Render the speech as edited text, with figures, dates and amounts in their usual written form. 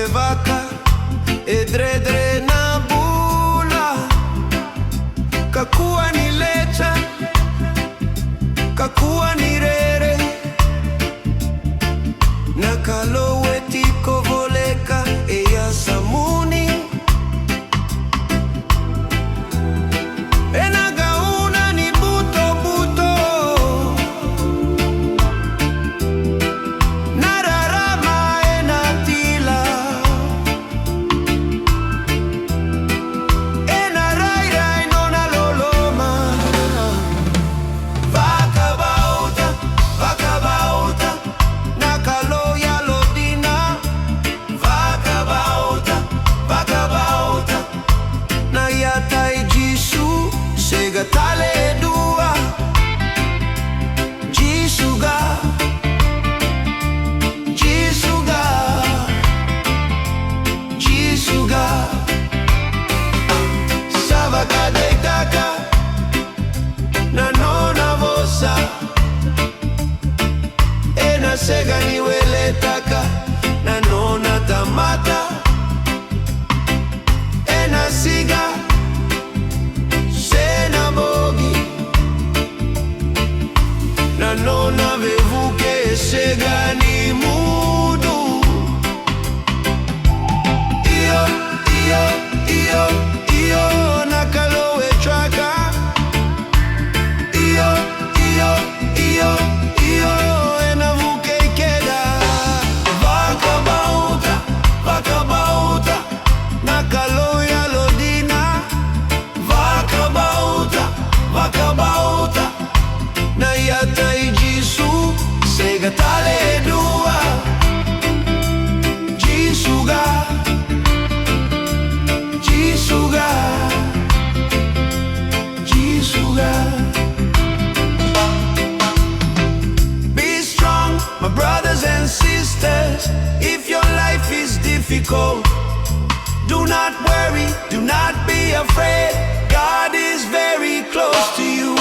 vaka edredre na bula kakuwa ni lecha kakuwa ni rere na Kalou etiko voleka eya samuni enagauna ni buto buto nararama enatila enarairai nona loloma Vakabauta, Vakabauta na Kalou ya lodina Vakabauta, Vakabauta na yatai jisu sega tale dua jisuga jisuga jisuga savaka deitaka na nona vosa ena sega ni weletaka na nona tamata ena siga sena bogi na nona vevuke sega ni mudu iyo iyo iyo iyo na Kalou echaka iyo iyo iyo iyo enavuke ikeda Vakabauta, Vakabauta na Kalou ya lodina Vakabauta, Vakabauta na yatai jisu sega tale dua jisuga jisuga jisuga. Be strong, my brothers and sisters. If your life is difficult, do not worry, do not be afraid. God is very close to you.